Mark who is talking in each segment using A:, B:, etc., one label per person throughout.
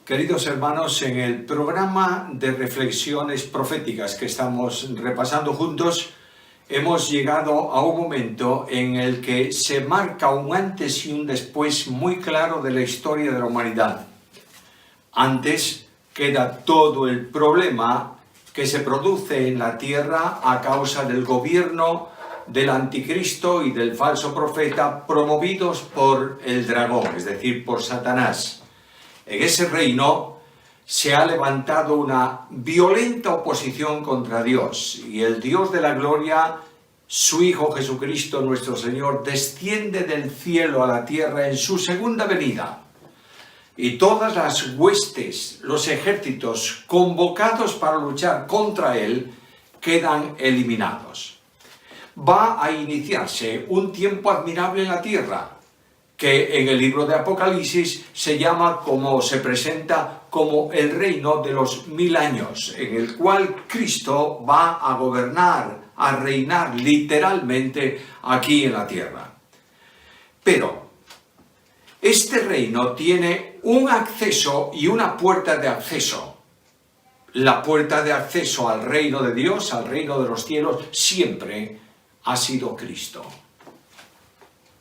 A: Queridos hermanos, en el programa de reflexiones proféticas que estamos repasando juntos, hemos llegado a un momento en el que se marca un antes y un después muy claro de la historia de la humanidad. Antes queda todo el problema que se produce en la tierra a causa del gobierno del anticristo y del falso profeta promovidos por el dragón, es decir, por Satanás. En ese reino se ha levantado una violenta oposición contra Dios y el Dios de la gloria, su Hijo Jesucristo nuestro Señor, desciende del cielo a la tierra en su segunda venida. Y todas las huestes, los ejércitos convocados para luchar contra él, quedan eliminados. Va a iniciarse un tiempo admirable en la tierra, que en el libro de Apocalipsis se llama, como se presenta, como el reino de los 1000 años, en el cual Cristo va a gobernar, a reinar literalmente aquí en la tierra. Pero este reino tiene un acceso y una puerta de acceso. La puerta de acceso al reino de Dios, al reino de los cielos, siempre ha sido Cristo.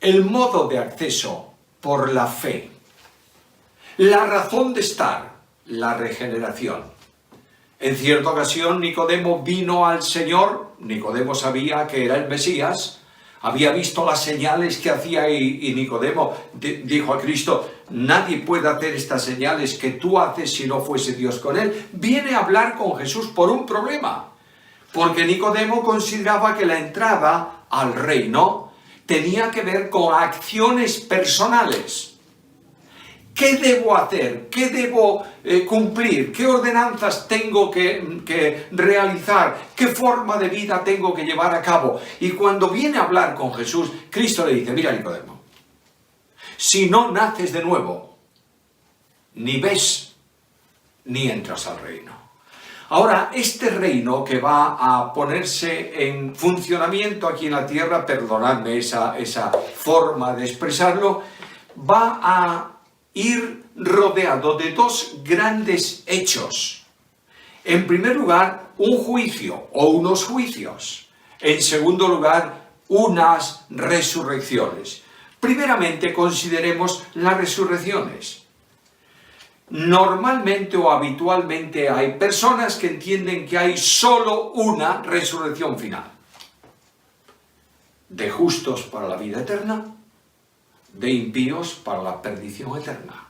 A: El modo de acceso por la fe. La razón de estar, la regeneración. En cierta ocasión Nicodemo vino al Señor. Nicodemo sabía que era el Mesías, había visto las señales que hacía y Nicodemo dijo a Cristo: nadie puede hacer estas señales que tú haces si no fuese Dios con él. Viene a hablar con Jesús por un problema, porque Nicodemo consideraba que la entrada al reino tenía que ver con acciones personales. ¿Qué debo hacer? ¿Qué debo cumplir? ¿Qué ordenanzas tengo que realizar? ¿Qué forma de vida tengo que llevar a cabo? Y cuando viene a hablar con Jesús, Cristo le dice: mira, Nicodemo, si no naces de nuevo, ni ves ni entras al reino. Ahora, este reino que va a ponerse en funcionamiento aquí en la tierra, perdonadme esa forma de expresarlo, va a ir rodeado de dos grandes hechos. En primer lugar, un juicio o unos juicios. En segundo lugar, unas resurrecciones. Primeramente, consideremos las resurrecciones. Normalmente o habitualmente hay personas que entienden que hay solo una resurrección final. De justos para la vida eterna, de impíos para la perdición eterna.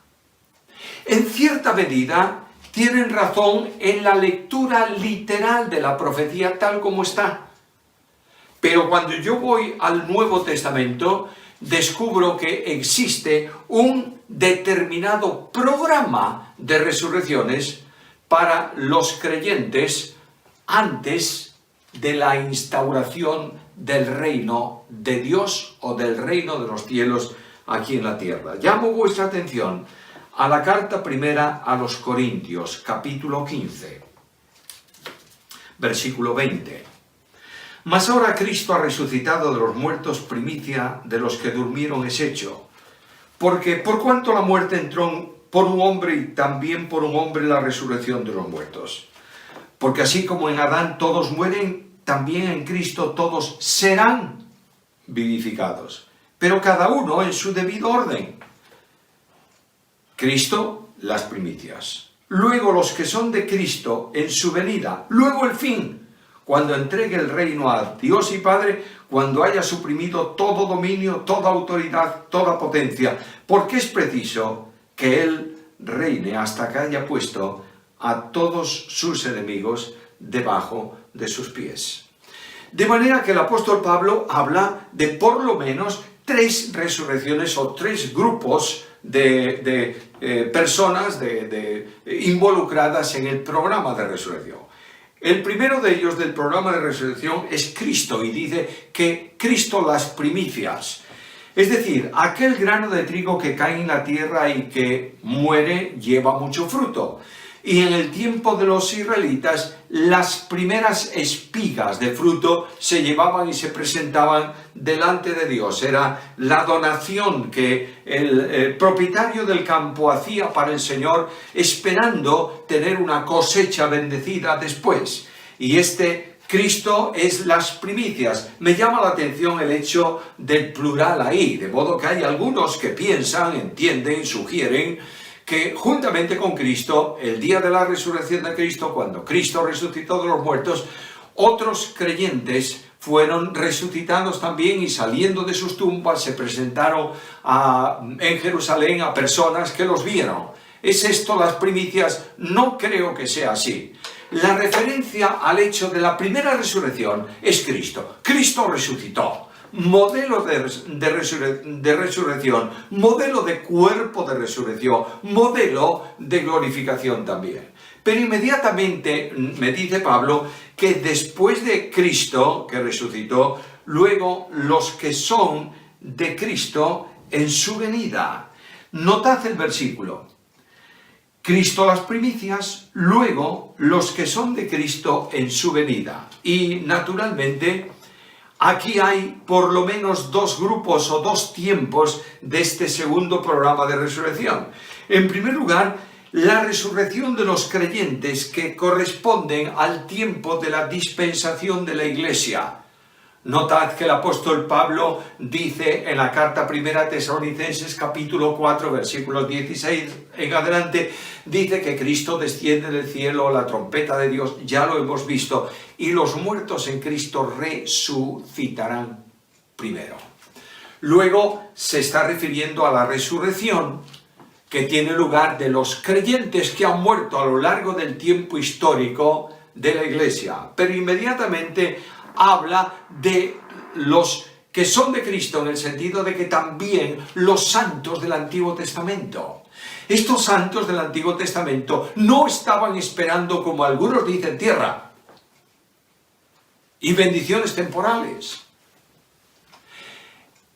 A: En cierta medida tienen razón en la lectura literal de la profecía tal como está. Pero cuando yo voy al Nuevo Testamento, descubro que existe un determinado programa de resurrecciones para los creyentes antes de la instauración del reino de Dios o del reino de los cielos aquí en la tierra. Llamo vuestra atención a la carta primera a los Corintios, capítulo 15, versículo 20. Mas ahora Cristo ha resucitado de los muertos, primicia de los que durmieron es hecho. Porque por cuanto la muerte entró por un hombre y también por un hombre la resurrección de los muertos. Porque así como en Adán todos mueren, también en Cristo todos serán vivificados. Pero cada uno en su debido orden. Cristo, las primicias. Luego los que son de Cristo en su venida. Luego el fin, cuando entregue el reino a Dios y Padre, cuando haya suprimido todo dominio, toda autoridad, toda potencia, porque es preciso que Él reine hasta que haya puesto a todos sus enemigos debajo de sus pies. De manera que el apóstol Pablo habla de por lo menos 3 resurrecciones o 3 grupos de personas involucradas en el programa de resurrección. El primero de ellos del programa de resurrección es Cristo, y dice que Cristo las primicias, es decir, aquel grano de trigo que cae en la tierra y que muere lleva mucho fruto, Y en el tiempo de los israelitas, las primeras espigas de fruto se llevaban y se presentaban delante de Dios. Era la donación que el propietario del campo hacía para el Señor, esperando tener una cosecha bendecida después. Y Cristo es las primicias. Me llama la atención el hecho del plural ahí, de modo que hay algunos que piensan, entienden, sugieren que juntamente con Cristo, el día de la resurrección de Cristo, cuando Cristo resucitó de los muertos, otros creyentes fueron resucitados también y saliendo de sus tumbas se presentaron en Jerusalén a personas que los vieron. ¿Es esto las primicias? No creo que sea así. La referencia al hecho de la primera resurrección es Cristo. Cristo resucitó. Modelo de resurrección, modelo de cuerpo de resurrección, modelo de glorificación también. Pero inmediatamente me dice Pablo que después de Cristo, que resucitó, luego los que son de Cristo en su venida. Notad el versículo. Cristo las primicias, luego los que son de Cristo en su venida. Y naturalmente, aquí hay por lo menos dos grupos o dos tiempos de este segundo programa de resurrección. En primer lugar, la resurrección de los creyentes que corresponden al tiempo de la dispensación de la Iglesia. Notad que el apóstol Pablo dice en la carta primera a Tesalonicenses capítulo 4 versículos 16 en adelante, dice que Cristo desciende del cielo, la trompeta de Dios, ya lo hemos visto, y los muertos en Cristo resucitarán primero. Luego se está refiriendo a la resurrección que tiene lugar de los creyentes que han muerto a lo largo del tiempo histórico de la Iglesia, pero inmediatamente habla de los que son de Cristo en el sentido de que también los santos del Antiguo Testamento. Estos santos del Antiguo Testamento no estaban esperando, como algunos dicen, tierra y bendiciones temporales.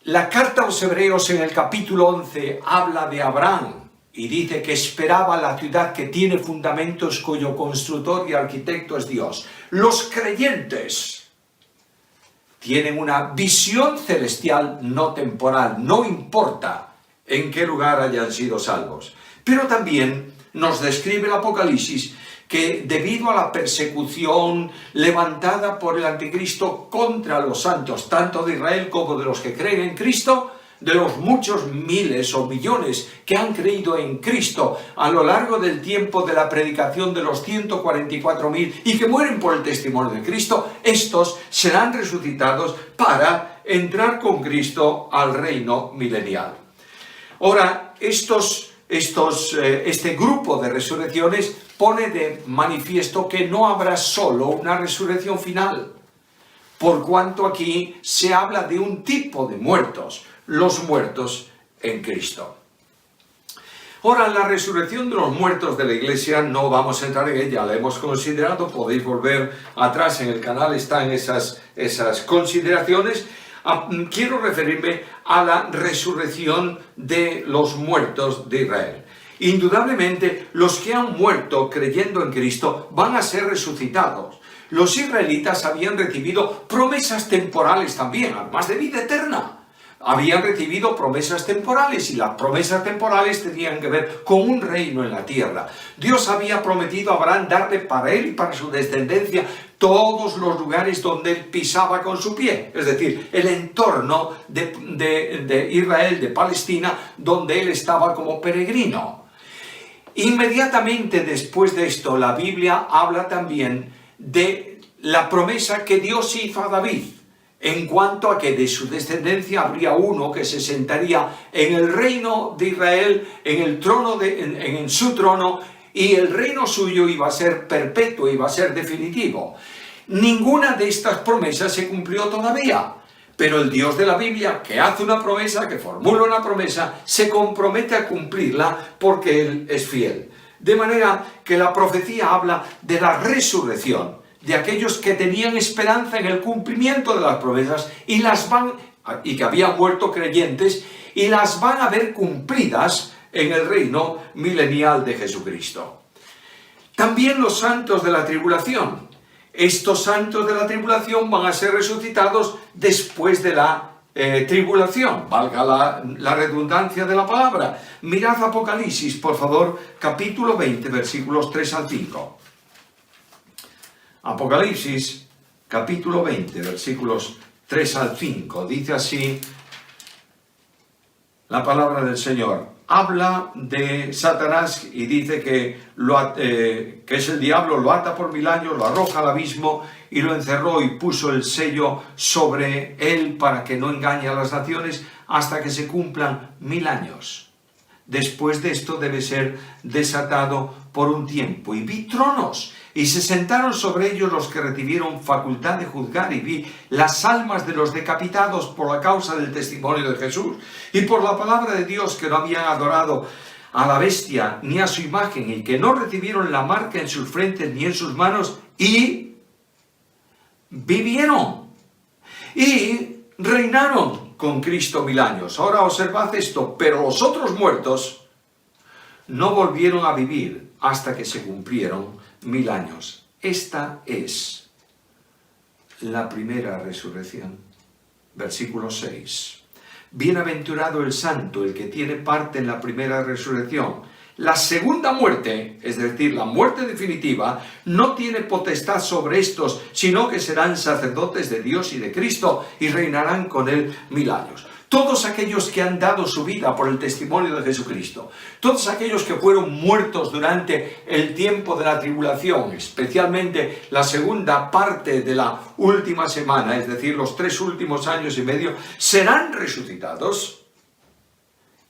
A: La carta a los Hebreos en el capítulo 11 habla de Abraham y dice que esperaba la ciudad que tiene fundamentos, cuyo constructor y arquitecto es Dios. Los creyentes tienen una visión celestial no temporal, no importa en qué lugar hayan sido salvos. Pero también nos describe el Apocalipsis que debido a la persecución levantada por el anticristo contra los santos, tanto de Israel como de los que creen en Cristo, de los muchos miles o millones que han creído en Cristo a lo largo del tiempo de la predicación de los 144.000 y que mueren por el testimonio de Cristo, estos serán resucitados para entrar con Cristo al reino milenial. Ahora, este grupo de resurrecciones pone de manifiesto que no habrá solo una resurrección final, por cuanto aquí se habla de un tipo de muertos, los muertos en Cristo. Ahora, la resurrección de los muertos de la Iglesia no vamos a entrar en ella, la hemos considerado, podéis volver atrás en el canal, están esas consideraciones. Quiero referirme a la resurrección de los muertos de Israel. Indudablemente, los que han muerto creyendo en Cristo van a ser resucitados. Los israelitas habían recibido promesas temporales también, además de vida eterna. Habían recibido promesas temporales y las promesas temporales tenían que ver con un reino en la tierra. Dios había prometido a Abraham darle para él y para su descendencia todos los lugares donde él pisaba con su pie, es decir, el entorno de Israel, de Palestina, donde él estaba como peregrino. Inmediatamente después de esto, la Biblia habla también de la promesa que Dios hizo a David, en cuanto a que de su descendencia habría uno que se sentaría en el reino de Israel, en su trono, y el reino suyo iba a ser perpetuo, iba a ser definitivo. Ninguna de estas promesas se cumplió todavía, pero el Dios de la Biblia, que hace una promesa, que formula una promesa, se compromete a cumplirla porque Él es fiel. De manera que la profecía habla de la resurrección de aquellos que tenían esperanza en el cumplimiento de las promesas y que habían muerto creyentes y las van a ver cumplidas en el reino milenial de Jesucristo. También los santos de la tribulación. Estos santos de la tribulación van a ser resucitados después de la tribulación, valga la redundancia de la palabra. Mirad Apocalipsis, por favor, capítulo 20, versículos 3 al 5. Apocalipsis, capítulo 20, versículos 3 al 5. Dice así la palabra del Señor. Habla de Satanás y dice que es el diablo, lo ata por 1000 años, lo arroja al abismo y lo encerró y puso el sello sobre él para que no engañe a las naciones hasta que se cumplan 1000 años. Después de esto debe ser desatado por un tiempo. Y vi tronos, y se sentaron sobre ellos los que recibieron facultad de juzgar, y vi las almas de los decapitados por la causa del testimonio de Jesús, y por la palabra de Dios, que no habían adorado a la bestia ni a su imagen, y que no recibieron la marca en sus frentes ni en sus manos, y vivieron, y reinaron con Cristo 1000 años. Ahora observad esto, pero los otros muertos no volvieron a vivir hasta que se cumplieron 1000 años. Esta es la primera resurrección. Versículo 6. Bienaventurado el santo, el que tiene parte en la primera resurrección. La segunda muerte, es decir, la muerte definitiva, no tiene potestad sobre estos, sino que serán sacerdotes de Dios y de Cristo y reinarán con él 1000 años. Todos aquellos que han dado su vida por el testimonio de Jesucristo, todos aquellos que fueron muertos durante el tiempo de la tribulación, especialmente la segunda parte de la última semana, es decir, los 3 últimos años y medio, serán resucitados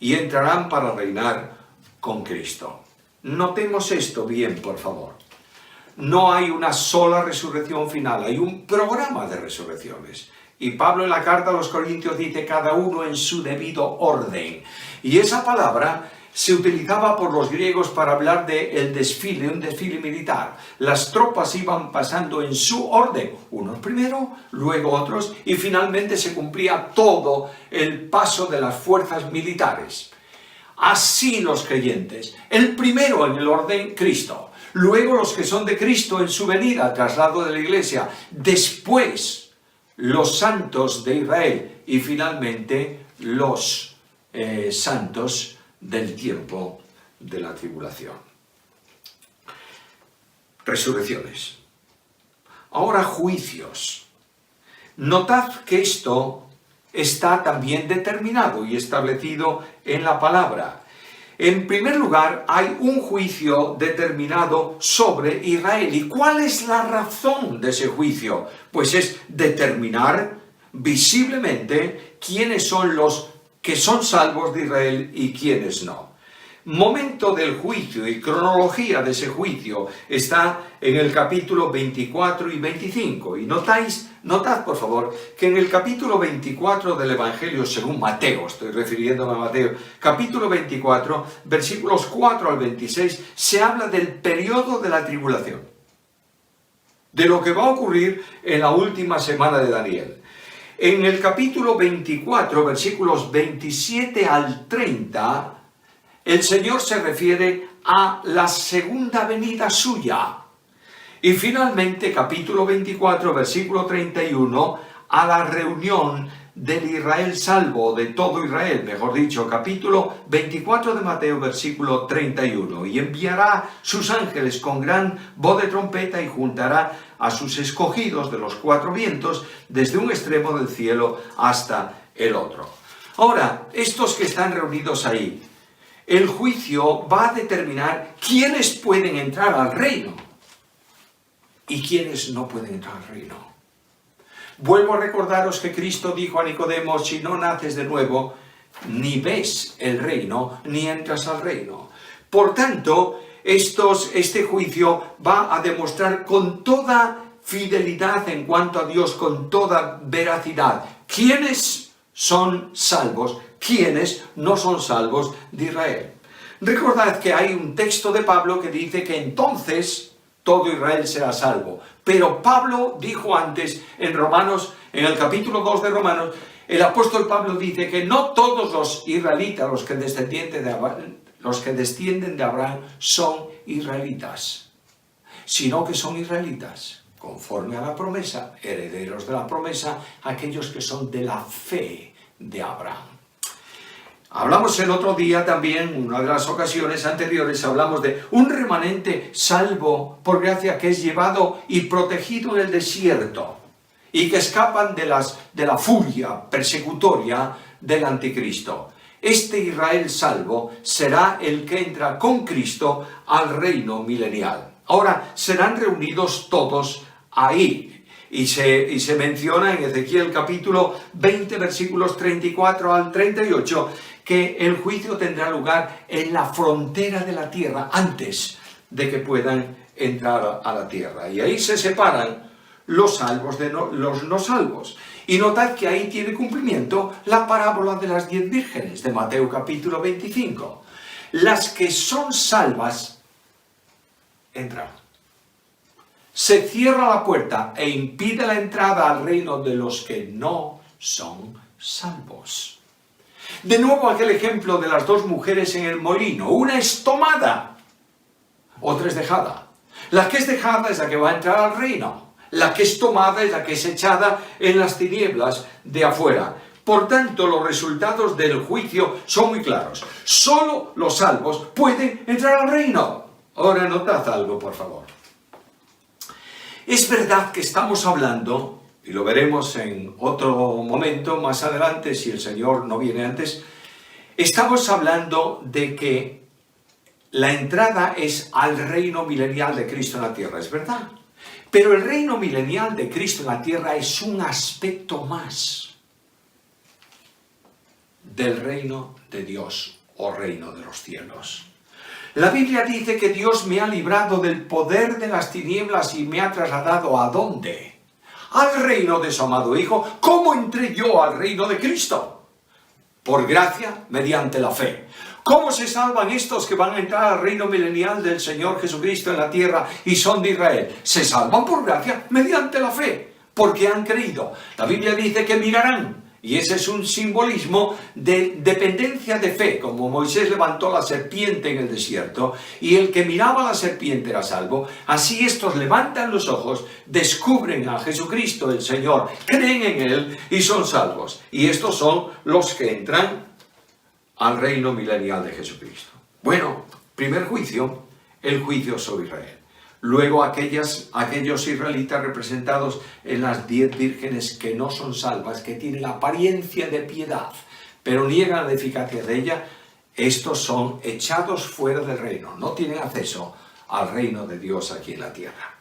A: y entrarán para reinar con Cristo. Notemos esto bien, por favor. No hay una sola resurrección final, hay un programa de resurrecciones. Y Pablo en la carta a los Corintios dice cada uno en su debido orden. Y esa palabra se utilizaba por los griegos para hablar del desfile, un desfile militar. Las tropas iban pasando en su orden, unos primero, luego otros, y finalmente se cumplía todo el paso de las fuerzas militares. Así los creyentes, el primero en el orden, Cristo. Luego los que son de Cristo en su venida, traslado de la iglesia. Después los santos de Israel y finalmente los santos del tiempo de la tribulación. Resurrecciones. Ahora juicios. Notad que esto está también determinado y establecido en la palabra. En primer lugar, hay un juicio determinado sobre Israel. ¿Y cuál es la razón de ese juicio? Pues es determinar visiblemente quiénes son los que son salvos de Israel y quiénes no. Momento del juicio y cronología de ese juicio está en el capítulo 24 y 25. Y notad por favor que en el capítulo 24 del Evangelio según Mateo, estoy refiriéndome a Mateo, capítulo 24, versículos 4 al 26, se habla del periodo de la tribulación, de lo que va a ocurrir en la última semana de Daniel. En el capítulo 24, versículos 27 al 30, el Señor se refiere a la segunda venida suya. Y finalmente, capítulo 24, versículo 31, a la reunión del Israel salvo, de todo Israel, mejor dicho, capítulo 24 de Mateo, versículo 31. Y enviará sus ángeles con gran voz de trompeta y juntará a sus escogidos de los 4 vientos, desde un extremo del cielo hasta el otro. Ahora, estos que están reunidos ahí, el juicio va a determinar quiénes pueden entrar al reino y quiénes no pueden entrar al reino. Vuelvo a recordaros que Cristo dijo a Nicodemo, si no naces de nuevo, ni ves el reino, ni entras al reino. Por tanto, este juicio va a demostrar con toda fidelidad en cuanto a Dios, con toda veracidad, quiénes son salvos, quienes no son salvos de Israel. Recordad que hay un texto de Pablo que dice que entonces todo Israel será salvo. Pero Pablo dijo antes en Romanos, en el capítulo 2 de Romanos, el apóstol Pablo dice que no todos los israelitas, los que descienden de Abraham, son israelitas. sino que son israelitas, conforme a la promesa, herederos de la promesa, aquellos que son de la fe de Abraham. Hablamos el otro día también, una de las ocasiones anteriores, hablamos de un remanente salvo por gracia que es llevado y protegido en el desierto y que escapan de la furia persecutoria del anticristo. Este Israel salvo será el que entra con Cristo al reino milenial. Ahora serán reunidos todos ahí. Y se menciona en Ezequiel capítulo 20, versículos 34 al 38, que el juicio tendrá lugar en la frontera de la tierra antes de que puedan entrar a la tierra. Y ahí se separan los salvos de los no salvos. Y notad que ahí tiene cumplimiento la parábola de las 10 vírgenes de Mateo capítulo 25. Las que son salvas entran. Se cierra la puerta e impide la entrada al reino de los que no son salvos. De nuevo aquel ejemplo de las dos mujeres en el molino. Una es tomada, otra es dejada. La que es dejada es la que va a entrar al reino. La que es tomada es la que es echada en las tinieblas de afuera. Por tanto, los resultados del juicio son muy claros. Solo los salvos pueden entrar al reino. Ahora notad algo, por favor. Es verdad que estamos hablando, y lo veremos en otro momento más adelante, si el Señor no viene antes, estamos hablando de que la entrada es al reino milenial de Cristo en la tierra, es verdad. Pero el reino milenial de Cristo en la tierra es un aspecto más del reino de Dios o reino de los cielos. La Biblia dice que Dios me ha librado del poder de las tinieblas y me ha trasladado ¿a dónde? Al reino de su amado Hijo. ¿Cómo entré yo al reino de Cristo? Por gracia, mediante la fe. ¿Cómo se salvan estos que van a entrar al reino milenial del Señor Jesucristo en la tierra y son de Israel? Se salvan por gracia, mediante la fe, porque han creído. La Biblia dice que mirarán. Y ese es un simbolismo de dependencia de fe, como Moisés levantó la serpiente en el desierto, y el que miraba a la serpiente era salvo. Así estos levantan los ojos, descubren a Jesucristo el Señor, creen en Él y son salvos. Y estos son los que entran al reino milenial de Jesucristo. Bueno, primer juicio, el juicio sobre Israel. Luego aquellos israelitas representados en las 10 vírgenes que no son salvas, que tienen la apariencia de piedad, pero niegan la eficacia de ella, estos son echados fuera del reino, no tienen acceso al reino de Dios aquí en la tierra.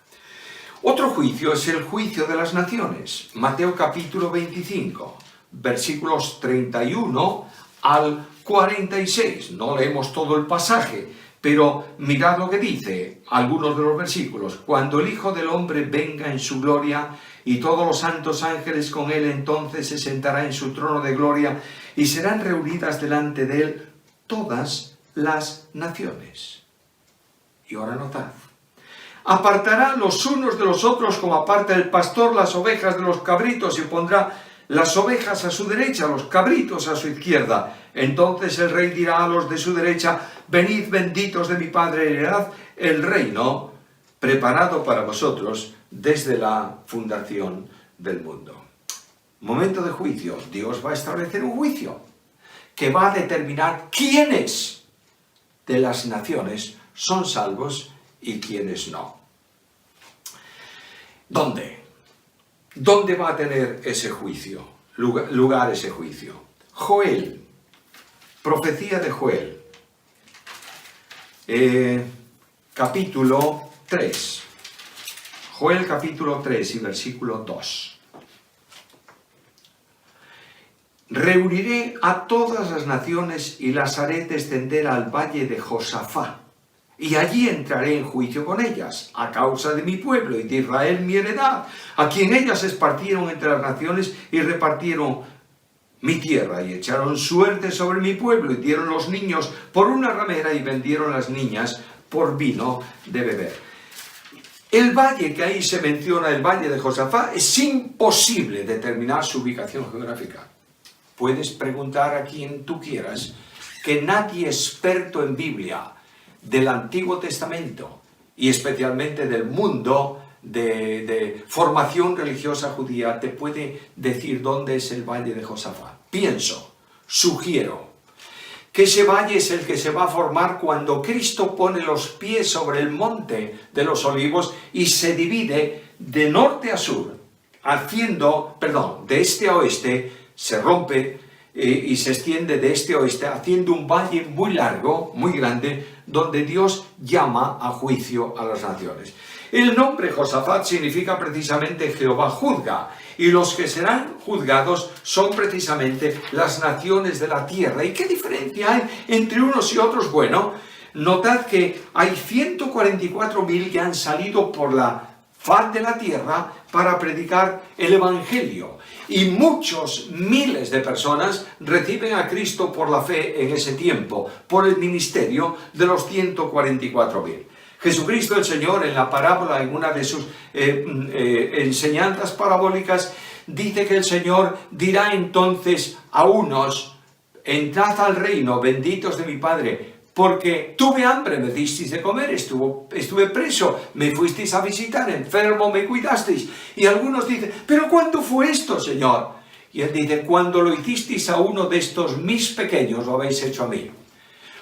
A: Otro juicio es el juicio de las naciones. Mateo capítulo 25, versículos 31 al 46. No leemos todo el pasaje, pero mirad lo que dice algunos de los versículos. Cuando el Hijo del Hombre venga en su gloria y todos los santos ángeles con él, entonces se sentará en su trono de gloria y serán reunidas delante de él todas las naciones. Y ahora notad. Apartará los unos de los otros como aparta el pastor las ovejas de los cabritos y pondrá las ovejas a su derecha, los cabritos a su izquierda. Entonces el rey dirá a los de su derecha: venid benditos de mi Padre, heredad el reino preparado para vosotros desde la fundación del mundo. Momento de juicio. Dios va a establecer un juicio que va a determinar quiénes de las naciones son salvos y quiénes no. ¿Dónde? ¿Dónde va a tener ese juicio? Lugar ese juicio. Joel. Profecía de Joel. Capítulo 3. Joel capítulo 3 y versículo 2. Reuniré a todas las naciones y las haré descender al valle de Josafá, y allí entraré en juicio con ellas, a causa de mi pueblo y de Israel mi heredad, a quien ellas espartieron entre las naciones y repartieron mi tierra, y echaron suerte sobre mi pueblo, y dieron los niños por una ramera, y vendieron las niñas por vino de beber. El valle que ahí se menciona, el valle de Josafá, es imposible determinar su ubicación geográfica. Puedes preguntar a quien tú quieras, que nadie experto en Biblia del Antiguo Testamento y especialmente del mundo de formación religiosa judía, te puede decir dónde es el valle de Josafat. Sugiero, que ese valle es el que se va a formar cuando Cristo pone los pies sobre el monte de los olivos y se divide de norte a sur, de este a oeste, se rompe y se extiende de este a oeste, haciendo un valle muy largo, muy grande, donde Dios llama a juicio a las naciones. El nombre Josafat significa precisamente Jehová juzga, y los que serán juzgados son precisamente las naciones de la tierra. ¿Y qué diferencia hay entre unos y otros? Bueno, notad que hay 144.000 que han salido por la faz de la tierra para predicar el Evangelio. Y muchos miles de personas reciben a Cristo por la fe en ese tiempo, por el ministerio de los 144.000. Jesucristo el Señor, en la parábola, en una de sus enseñanzas parabólicas, dice que el Señor dirá entonces a unos: entrad al reino, benditos de mi Padre, porque tuve hambre, me disteis de comer, estuve preso, me fuisteis a visitar, enfermo, me cuidasteis. Y algunos dicen: ¿pero cuándo fue esto, Señor? Y Él dice: cuando lo hicisteis a uno de estos mis pequeños, lo habéis hecho a mí.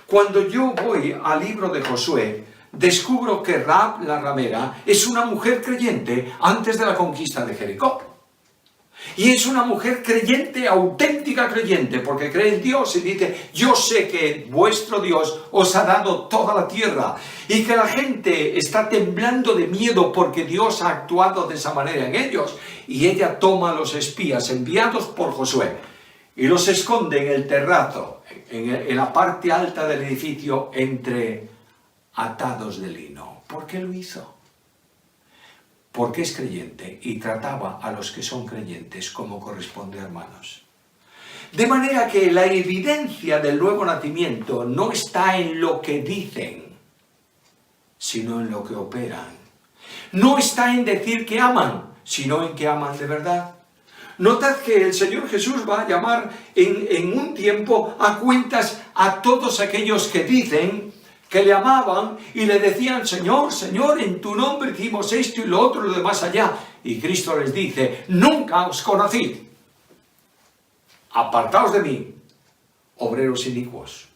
A: Cuando yo voy al libro de Josué, descubro que Rahab la ramera es una mujer creyente antes de la conquista de Jericó. Y es una mujer creyente, auténtica creyente, porque cree en Dios y dice: yo sé que vuestro Dios os ha dado toda la tierra, y que la gente está temblando de miedo porque Dios ha actuado de esa manera en ellos. Y ella toma a los espías enviados por Josué y los esconde en el terrazo, en la parte alta del edificio, entre atados de lino. ¿Por qué lo hizo? Porque es creyente y trataba a los que son creyentes como corresponde, hermanos. De manera que la evidencia del nuevo nacimiento no está en lo que dicen, sino en lo que operan. No está en decir que aman, sino en que aman de verdad. Notad que el Señor Jesús va a llamar en un tiempo a cuentas a todos aquellos que dicen que le amaban y le decían: Señor, Señor, en tu nombre hicimos esto y lo otro y lo demás allá. Y Cristo les dice: nunca os conocí. Apartaos de mí, obreros inicuos.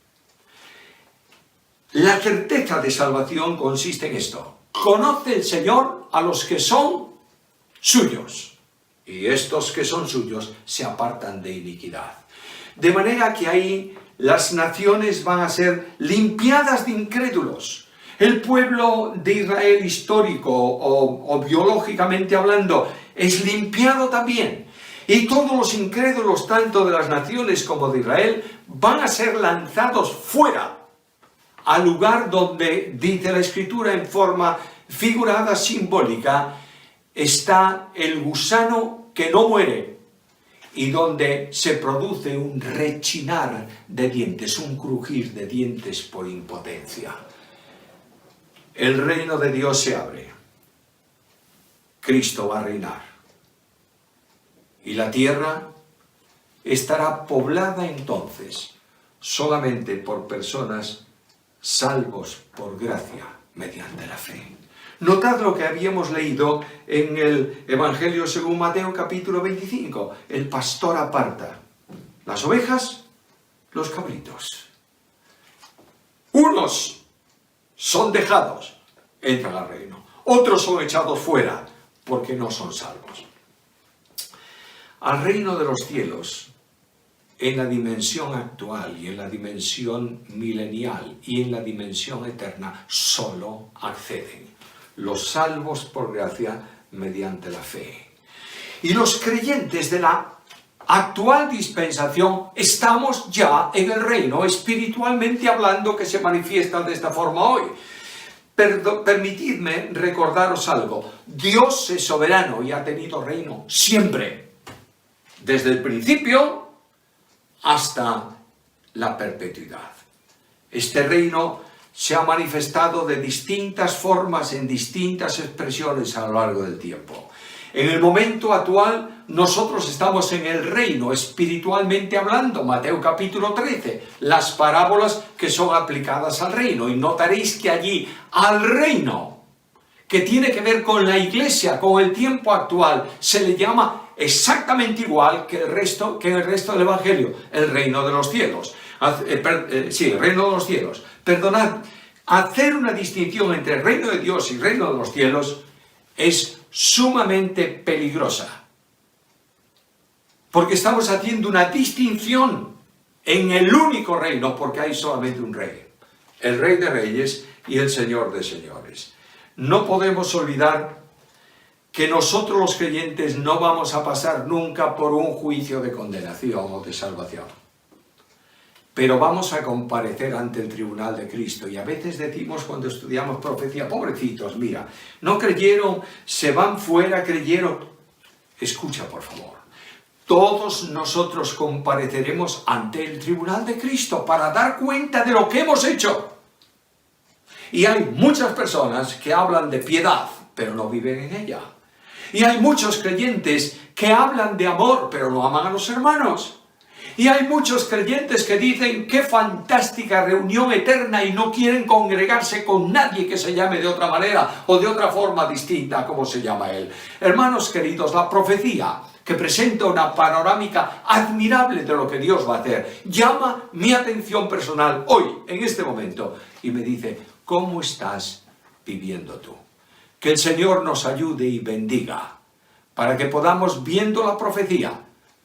A: La certeza de salvación consiste en esto: conoce el Señor a los que son suyos, y estos que son suyos se apartan de iniquidad. De manera que ahí las naciones van a ser limpiadas de incrédulos. El pueblo de Israel histórico o biológicamente hablando es limpiado también. Y todos los incrédulos, tanto de las naciones como de Israel, van a ser lanzados fuera, al lugar donde, dice la Escritura en forma figurada, simbólica, está el gusano que no muere, y donde se produce un rechinar de dientes, un crujir de dientes por impotencia. El reino de Dios se abre. Cristo va a reinar. Y la tierra estará poblada entonces solamente por personas salvos por gracia mediante la fe. Notad lo que habíamos leído en el Evangelio según Mateo capítulo 25. El pastor aparta las ovejas, los cabritos. Unos son dejados, entran al reino. Otros son echados fuera porque no son salvos. Al reino de los cielos, en la dimensión actual y en la dimensión milenial y en la dimensión eterna, solo acceden los salvos por gracia mediante la fe. Y los creyentes de la actual dispensación estamos ya en el reino, espiritualmente hablando, que se manifiesta de esta forma hoy. Permitidme recordaros algo: Dios es soberano y ha tenido reino siempre, desde el principio hasta la perpetuidad. Este reino se ha manifestado de distintas formas, en distintas expresiones a lo largo del tiempo. En el momento actual, nosotros estamos en el reino, espiritualmente hablando. Mateo capítulo 13, las parábolas que son aplicadas al reino. Y notaréis que allí, al reino, que tiene que ver con la iglesia, con el tiempo actual, se le llama exactamente igual que en el resto del Evangelio, el reino de los cielos. Sí, el reino de los cielos. Perdonad, hacer una distinción entre el reino de Dios y el reino de los cielos es sumamente peligrosa. Porque estamos haciendo una distinción en el único reino, porque hay solamente un rey. El Rey de Reyes y el Señor de Señores. No podemos olvidar que nosotros los creyentes no vamos a pasar nunca por un juicio de condenación o de salvación. Pero vamos a comparecer ante el tribunal de Cristo. Y a veces decimos cuando estudiamos profecía, pobrecitos, mira, no creyeron, se van fuera, creyeron. Escucha, por favor. Todos nosotros compareceremos ante el tribunal de Cristo para dar cuenta de lo que hemos hecho. Y hay muchas personas que hablan de piedad, pero no viven en ella. Y hay muchos creyentes que hablan de amor, pero no aman a los hermanos. Y hay muchos creyentes que dicen qué fantástica reunión eterna y no quieren congregarse con nadie que se llame de otra manera o de otra forma distinta a como se llama él. Hermanos queridos, la profecía que presenta una panorámica admirable de lo que Dios va a hacer llama mi atención personal hoy, en este momento, y me dice, ¿cómo estás viviendo tú? Que el Señor nos ayude y bendiga para que podamos, viendo la profecía,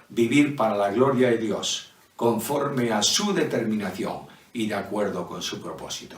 A: vivir para la gloria de Dios, conforme a su determinación y de acuerdo con su propósito.